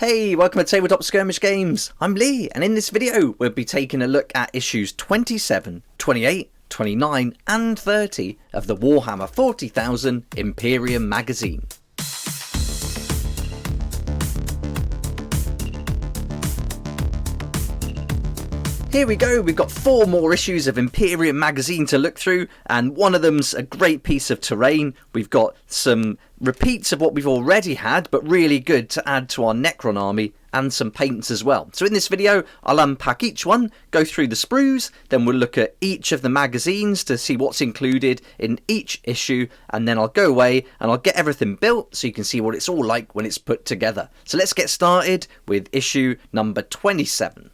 Hey, welcome to Tabletop Skirmish Games. I'm Lee, and in this video we'll be taking a look at issues 27, 28, 29 and 30 of the Warhammer 40,000 Imperium magazine. Here we go, we've got 4 more issues of Imperium magazine to look through, and one of them's a great piece of terrain. We've got some repeats of what we've already had, but really good to add to our Necron army, and some paints as well. So in this video, I'll unpack each one, go through the sprues, then we'll look at each of the magazines to see what's included in each issue, and then I'll go away and I'll get everything built so you can see what it's all like when it's put together. So let's get started with issue number 27.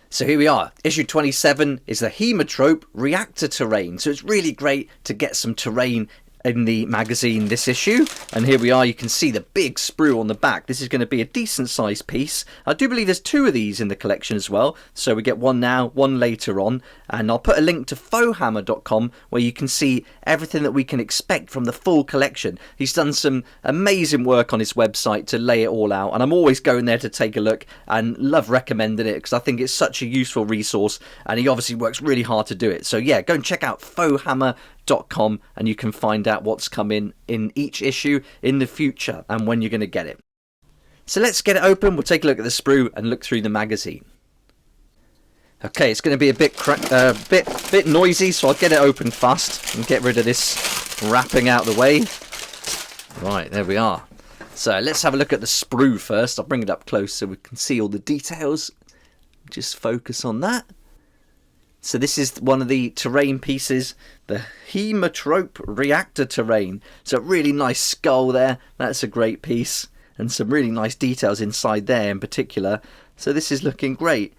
So here we are, issue 27 is the Hemotrope Reactor terrain, so it's really great to get some terrain in the magazine this issue. And here we are, you can see the big sprue on the back. This is going to be a decent sized piece. I do believe there's 2 of these in the collection as well, so we get one now, one later on, and I'll put a link to FAUXHAMMER.com where you can see everything that we can expect from the full collection. He's done some amazing work on his website to lay it all out, and I'm always going there to take a look and love recommending it because I think it's such a useful resource, and he obviously works really hard to do it. So yeah, go and check out FAUXHAMMER.com and you can find out what's coming in each issue in the future and when you're going to get it. So let's get it open, we'll take a look at the sprue and look through the magazine. Okay, it's going to be a bit noisy, so I'll get it open fast and get rid of this wrapping out the way. Right, there we are. So let's have a look at the sprue first. I'll bring it up close so we can see all the details. Just focus on that. So this is one of the terrain pieces, the Hemotrope Reactor terrain. So a really nice skull there, that's a great piece. And some really nice details inside there in particular. So this is looking great.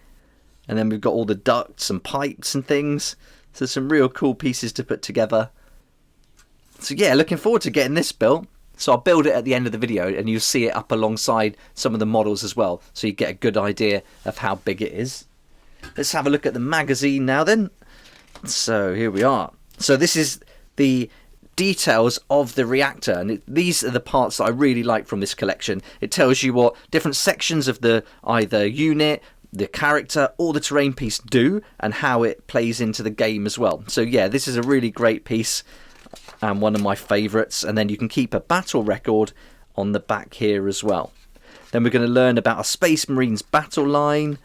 And then we've got all the ducts and pipes and things. So some real cool pieces to put together. So yeah, looking forward to getting this built. So I'll build it at the end of the video and you'll see it up alongside some of the models as well. So you get a good idea of how big it is. Let's have a look at the magazine now then. So here we are. So this is the details of the reactor, and these are the parts that I really like from this collection. It tells you what different sections of the either unit, the character or the terrain piece do and how it plays into the game as well. So yeah, this is a really great piece and one of my favourites, and then you can keep a battle record on the back here as well. Then we're going to learn about a Space Marines battle line,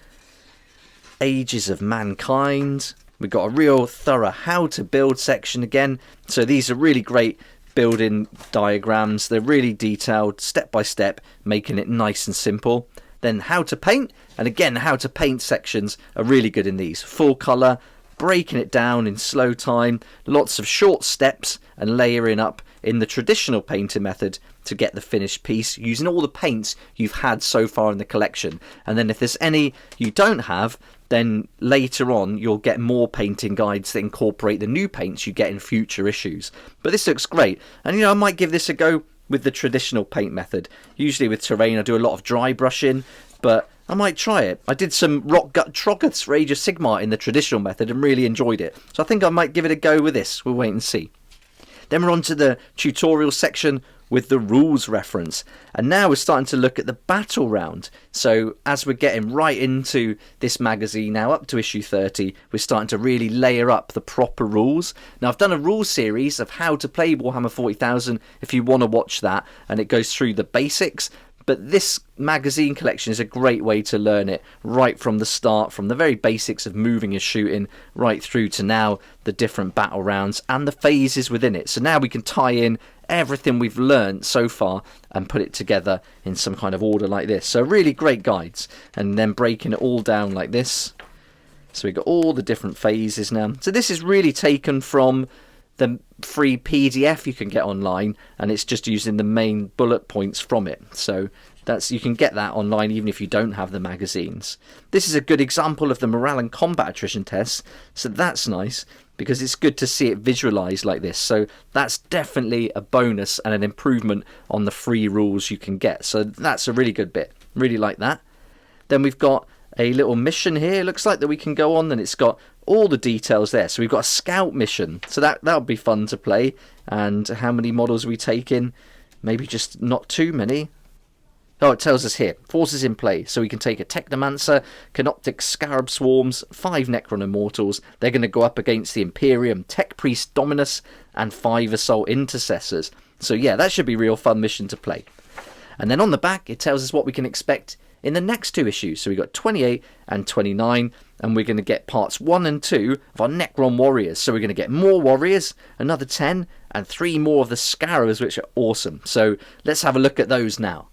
Ages of Mankind. We've got a real thorough how to build section again. So these are really great building diagrams. They're really detailed, step by step, making it nice and simple. Then how to paint, and again how to paint sections are really good in these. Full colour, breaking it down in slow time, lots of short steps and layering up in the traditional painting method to get the finished piece using all the paints you've had so far in the collection. And then if there's any you don't have, then later on you'll get more painting guides that incorporate the new paints you get in future issues. But this looks great, and you know, I might give this a go with the traditional paint method. Usually with terrain I do a lot of dry brushing, but I might try it. I did some rock gut troggoths for Age of Sigmar in the traditional method and really enjoyed it. So I think I might give it a go with this. We'll wait and see. Then we're on to the tutorial section with the rules reference, and now we're starting to look at the battle round. So as we're getting right into this magazine now, up to issue 30, we're starting to really layer up the proper rules. Now I've done a rule series of how to play Warhammer 40,000 if you want to watch that, and it goes through the basics. But this magazine collection is a great way to learn it right from the start, from the very basics of moving and shooting right through to now the different battle rounds and the phases within it. So now we can tie in everything we've learned so far and put it together in some kind of order like this. So really great guides, and then breaking it all down like this. So we've got all the different phases now. So this is really taken from the free PDF you can get online, and it's just using the main bullet points from it. So that's, you can get that online even if you don't have the magazines. This is a good example of the morale and combat attrition tests, so that's nice because it's good to see it visualized like this. So that's definitely a bonus and an improvement on the free rules you can get. So that's a really good bit. Really like that. Then we've got a little mission here, looks like, that we can go on, and it's got all the details there. So we've got a scout mission, so that'll be fun to play. And how many models we take in? Maybe just not too many. Oh, it tells us here, forces in play. So we can take a Technomancer, Canoptic Scarab Swarms, 5 Necron Immortals. They're going to go up against the Imperium Tech Priest Dominus and 5 Assault Intercessors. So yeah, that should be a real fun mission to play. And then on the back, it tells us what we can expect in the next 2 issues. So we've got 28 and 29, and we're going to get parts 1 and 2 of our Necron Warriors. So we're going to get more Warriors, another 10, and 3 more of the Scarabs, which are awesome. So let's have a look at those now.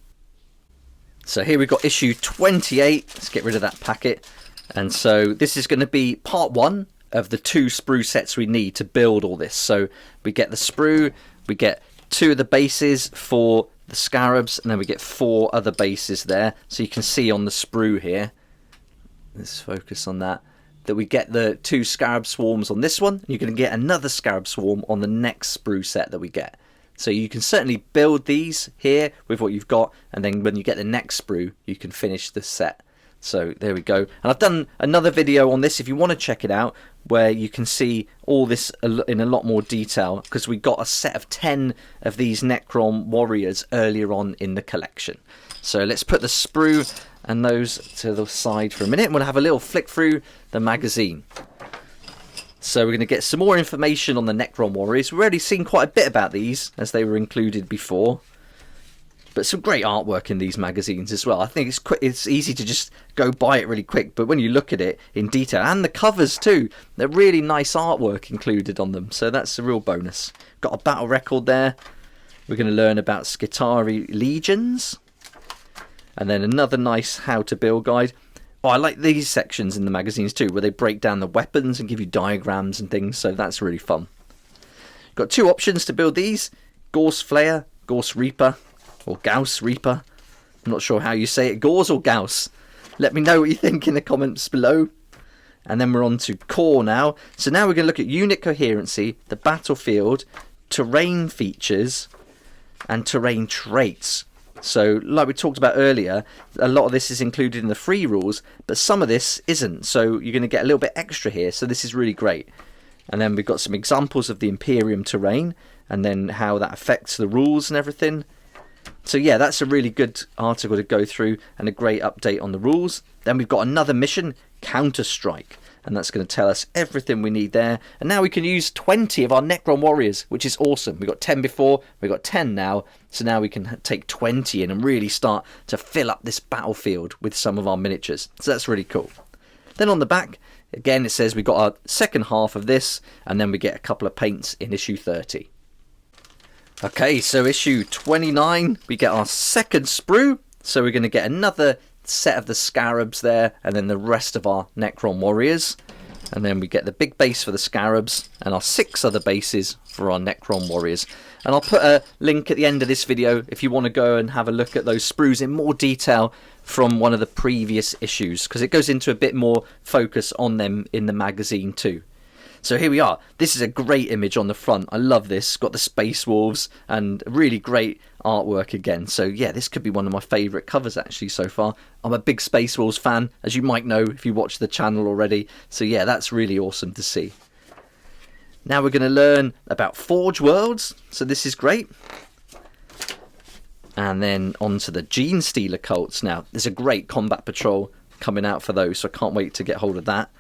So here we've got issue 28. Let's get rid of that packet. And so this is going to be part 1 of the 2 sprue sets we need to build all this. So we get the sprue, we get 2 of the bases for the Scarabs, and then we get 4 other bases there. So you can see on the sprue here, let's focus on that, that we get the 2 Scarab Swarms on this one. And you're going to get another Scarab Swarm on the next sprue set that we get. So you can certainly build these here with what you've got, and then when you get the next sprue, you can finish the set. So there we go. And I've done another video on this if you want to check it out, where you can see all this in a lot more detail, because we got a set of 10 of these Necron Warriors earlier on in the collection. So let's put the sprue and those to the side for a minute, and we'll have a little flick through the magazine. So we're going to get some more information on the Necron Warriors. We've already seen quite a bit about these, as they were included before. But some great artwork in these magazines as well. I think it's easy to just go buy it really quick, but when you look at it in detail, and the covers too, they're really nice artwork included on them. So that's a real bonus. Got a battle record there. We're going to learn about Skitarii Legions. And then another nice how to build guide. Oh, I like these sections in the magazines too, where they break down the weapons and give you diagrams and things, so that's really fun. Got 2 options to build these: Gorse Flayer, Gorse Reaper, or Gauss Reaper. I'm not sure how you say it, Gorse or Gauss. Let me know what you think in the comments below. And then we're on to core now. So now we're going to look at unit coherency, the battlefield, terrain features, and terrain traits. So like we talked about earlier, a lot of this is included in the free rules, but some of this isn't. So you're going to get a little bit extra here. So this is really great. And then we've got some examples of the Imperium terrain, and then how that affects the rules and everything. So yeah, that's a really good article to go through, and a great update on the rules. Then we've got another mission, Counter-Strike, and that's going to tell us everything we need there. And now we can use 20 of our Necron Warriors, which is awesome. We got 10 before, we got 10 now, so now we can take 20 in and really start to fill up this battlefield with some of our miniatures. So that's really cool. Then on the back, again, it says we got our second half of this, and then we get a couple of paints in issue 30. Okay, so issue 29, we get our second sprue. So we're going to get another set of the Scarabs there, and then the rest of our Necron Warriors. And then we get the big base for the Scarabs, and our 6 other bases for our Necron Warriors. And I'll put a link at the end of this video if you want to go and have a look at those sprues in more detail from one of the previous issues, because it goes into a bit more focus on them in the magazine too. So here we are. This is a great image on the front. I love this. Got the Space Wolves and really great artwork again. So yeah, this could be one of my favourite covers actually so far. I'm a big Space Wolves fan, as you might know if you watch the channel already. So yeah, that's really awesome to see. Now we're going to learn about Forge Worlds. So this is great. And then on to the Gene Stealer cults. Now, there's a great combat patrol coming out for those, so I can't wait to get hold of that.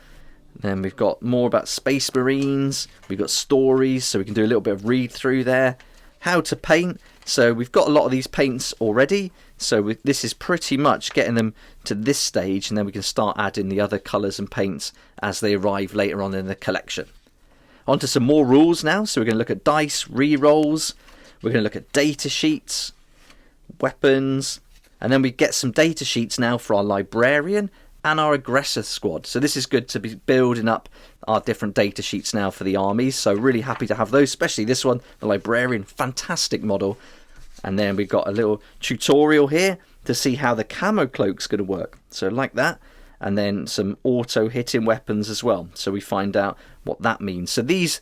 Then we've got more about Space Marines. We've got stories, so we can do a little bit of read through there. How to paint. So we've got a lot of these paints already. So this is pretty much getting them to this stage, and then we can start adding the other colours and paints as they arrive later on in the collection. On to some more rules now. So we're going to look at dice, re-rolls. We're going to look at data sheets, weapons, and then we get some data sheets now for our librarian and our aggressor squad. So this is good to be building up our different data sheets now for the armies. So really happy to have those, especially this one, the librarian, fantastic model. And then we've got a little tutorial here to see how the camo cloak's going to work. So like that. And then some auto hitting weapons as well. So we find out what that means. So these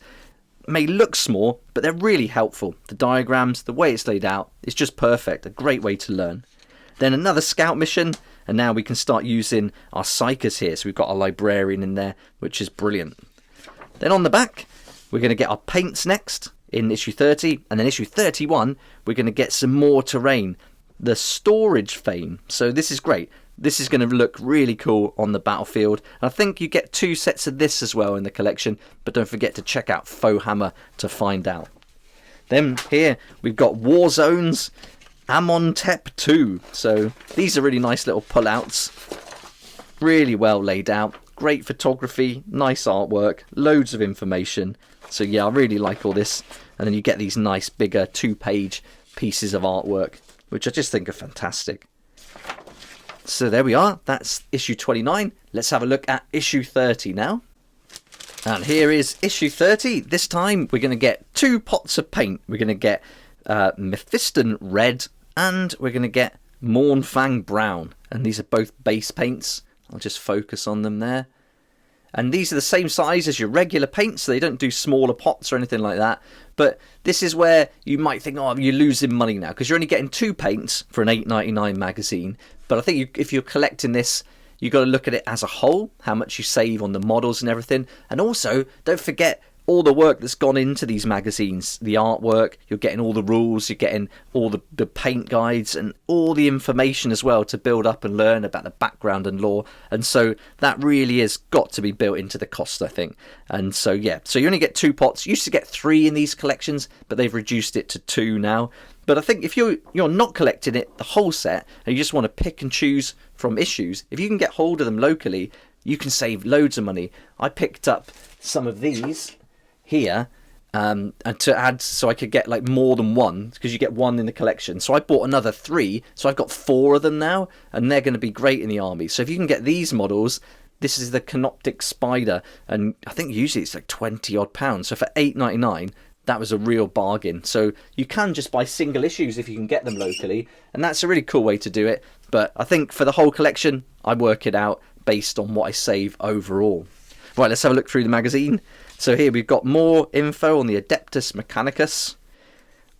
may look small, but they're really helpful. The diagrams, the way it's laid out, is just perfect. A great way to learn. Then another scout mission, and now we can start using our psychers here. So we've got our librarian in there, which is brilliant. Then on the back, we're going to get our paints next in issue 30, and then issue 31, we're going to get some more terrain. the storage fame. So this is great. This is going to look really cool on the battlefield. And I think you get 2 sets of this as well in the collection, but don't forget to check out FAUXHAMMER to find out. Then here we've got War Zones, Amontep 2. So these are really nice little pullouts. Really well laid out. Great photography, nice artwork, loads of information. So yeah, I really like all this. And then you get these nice bigger 2-page pieces of artwork, which I just think are fantastic. So there we are, that's issue 29. Let's have a look at issue 30 now. And here is issue 30. This time we're going to get 2 pots of paint. We're going to get Mephiston Red and we're going to get Mournfang Brown. And these are both base paints. I'll just focus on them there. And these are the same size as your regular paints, so they don't do smaller pots or anything like that. But this is where you might think, oh, you're losing money now, because you're only getting 2 paints for an $8.99 magazine. But I think if you're collecting this, you've got to look at it as a whole, how much you save on the models and everything. And also, don't forget all the work that's gone into these magazines, the artwork, you're getting all the rules, you're getting all the paint guides and all the information as well to build up and learn about the background and lore. And so that really has got to be built into the cost, I think. And so yeah, so you only get 2 pots. You used to get 3 in these collections, but they've reduced it to 2 now. But I think if you're not collecting it, the whole set, and you just want to pick and choose from issues, if you can get hold of them locally, you can save loads of money. I picked up some of these here and to add, so I could get like more than 1, because you get 1 in the collection. So I bought another 3, so I've got 4 of them now, and they're going to be great in the army. So if you can get these models, this is the Canoptic Spider, and I think usually it's like 20 odd pounds. So for $8.99, that was a real bargain. So you can just buy single issues if you can get them locally, and that's a really cool way to do it. But I think for the whole collection, I work it out based on what I save overall. Right, let's have a look through the magazine. So here we've got more info on the Adeptus Mechanicus.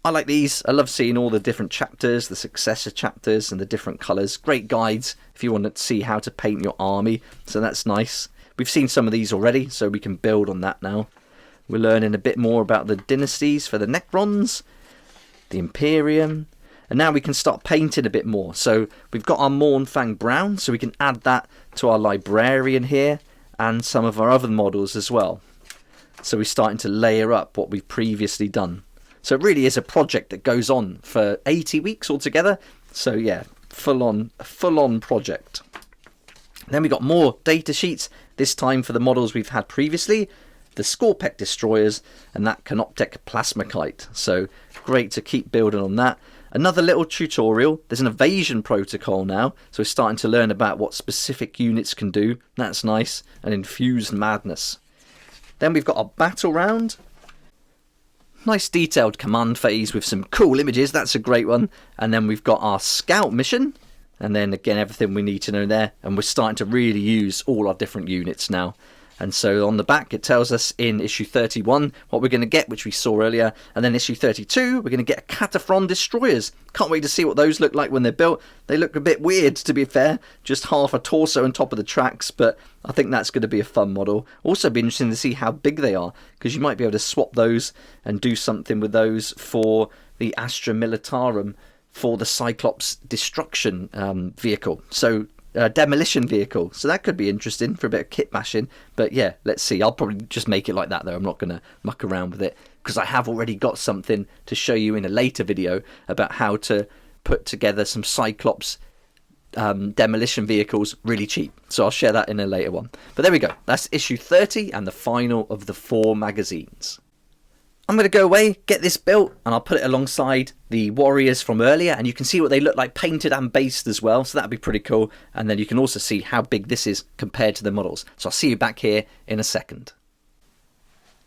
I like these. I love seeing all the different chapters, the successor chapters and the different colours. Great guides if you want to see how to paint your army. So that's nice. We've seen some of these already, so we can build on that now. We're learning a bit more about the dynasties for the Necrons, the Imperium, and now we can start painting a bit more. So we've got our Mournfang Brown, so we can add that to our librarian here and some of our other models as well. So we're starting to layer up what we've previously done. So it really is a project that goes on for 80 weeks altogether. So yeah, full on project. Then we got more data sheets, this time for the models we've had previously, the Scorpec Destroyers and that Canoptek Plasmacite. So great to keep building on that. Another little tutorial. There's an evasion protocol now, so we're starting to learn about what specific units can do. That's nice. And infused madness. Then we've got our battle round. Nice detailed command phase with some cool images. That's a great one. And then we've got our scout mission. And then again, everything we need to know there. And we're starting to really use all our different units now. And so on the back, it tells us in issue 31 what we're going to get, which we saw earlier. And then issue 32, we're going to get Cataphron Destroyers. Can't wait to see what those look like when they're built. They look a bit weird, to be fair. Just half a torso on top of the tracks, but I think that's going to be a fun model. Also be interesting to see how big they are, because you might be able to swap those and do something with those for the Astra Militarum for the Cyclops destruction vehicle. So demolition vehicle, so that could be interesting for a bit of kit bashing. But yeah, let's see. I'll probably just make it like that though. I'm not going to muck around with it, because I have already got something to show you in a later video about how to put together some Cyclops demolition vehicles really cheap. So I'll share that in a later one. But there we go. That's issue 30 and the final of the 4 magazines. I'm going to go away, get this built, and I'll put it alongside the warriors from earlier, and you can see what they look like painted and based as well, so that'd be pretty cool. And then you can also see how big this is compared to the models. So I'll see you back here in a second.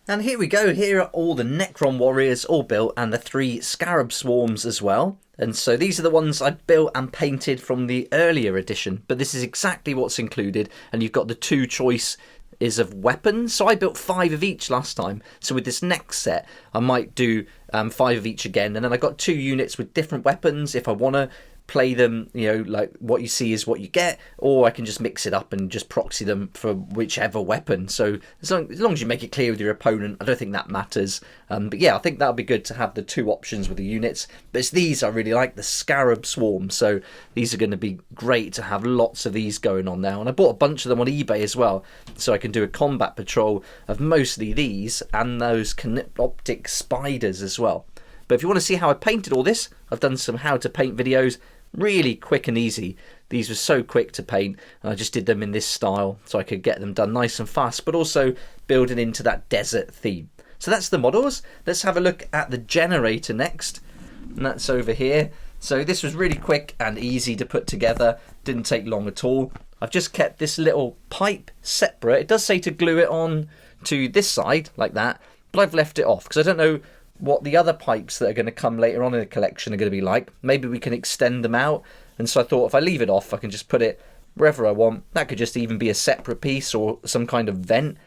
And here we go. Here are all the Necron warriors all built, and the 3 Scarab swarms as well. And so these are the ones I built and painted from the earlier edition, but this is exactly what's included, and you've got the 2 choice is of weapons. So I built 5 of each last time, so with this next set I might do 5 of each again, and then I got 2 units with different weapons if I want to play them, you know, like what you see is what you get, or I can just mix it up and just proxy them for whichever weapon. So as long as you make it clear with your opponent, I don't think that matters. But yeah, I think that'll be good to have the 2 options with the units. But it's these I really like, the Scarab Swarm. So these are going to be great to have lots of these going on now. And I bought a bunch of them on eBay as well, so I can do a combat patrol of mostly these and those Optic Spiders as well. But if you want to see how I painted all this, I've done some how to paint videos. Really quick and easy. These were so quick to paint, and I just did them in this style so I could get them done nice and fast, but also building into that desert theme. So that's the models. Let's have a look at the generator next, and that's over here. So this was really quick and easy to put together, didn't take long at all. I've just kept this little pipe separate. It does say to glue it on to this side like that, but I've left it off because I don't know what the other pipes that are going to come later on in the collection are going to be like. Maybe we can extend them out, and so I thought if I leave it off I can just put it wherever I want. That could just even be a separate piece or some kind of vent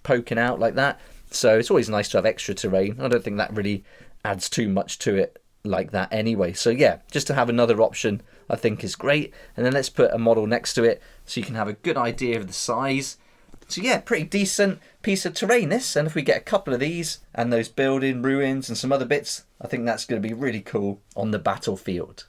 poking out like that. So it's always nice to have extra terrain. I don't think that really adds too much to it like that anyway. So yeah, just to have another option I think is great. And then let's put a model next to it so you can have a good idea of the size. So yeah, pretty decent piece of terrain this, and if we get a couple of these and those building ruins and some other bits, I think that's going to be really cool on the battlefield.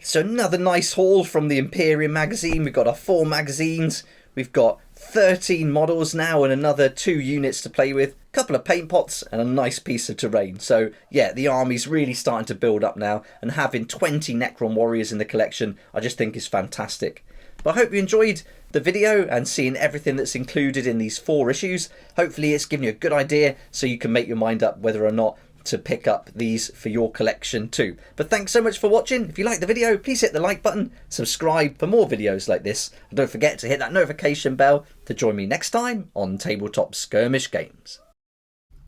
So another nice haul from the Imperium magazine. We've got our 4 magazines, we've got 13 models now and another 2 units to play with, a couple of paint pots and a nice piece of terrain. So yeah, the army's really starting to build up now, and having 20 Necron warriors in the collection I just think is fantastic. But I hope you enjoyed the video and seeing everything that's included in these 4 issues. Hopefully it's given you a good idea so you can make your mind up whether or not to pick up these for your collection too. But thanks so much for watching. If you liked the video, please hit the like button, subscribe for more videos like this, and don't forget to hit that notification bell to join me next time on Tabletop Skirmish Games.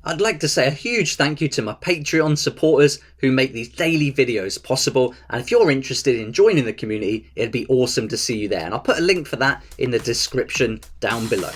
I'd like to say a huge thank you to my Patreon supporters who make these daily videos possible, and if you're interested in joining the community, it'd be awesome to see you there, and I'll put a link for that in the description down below.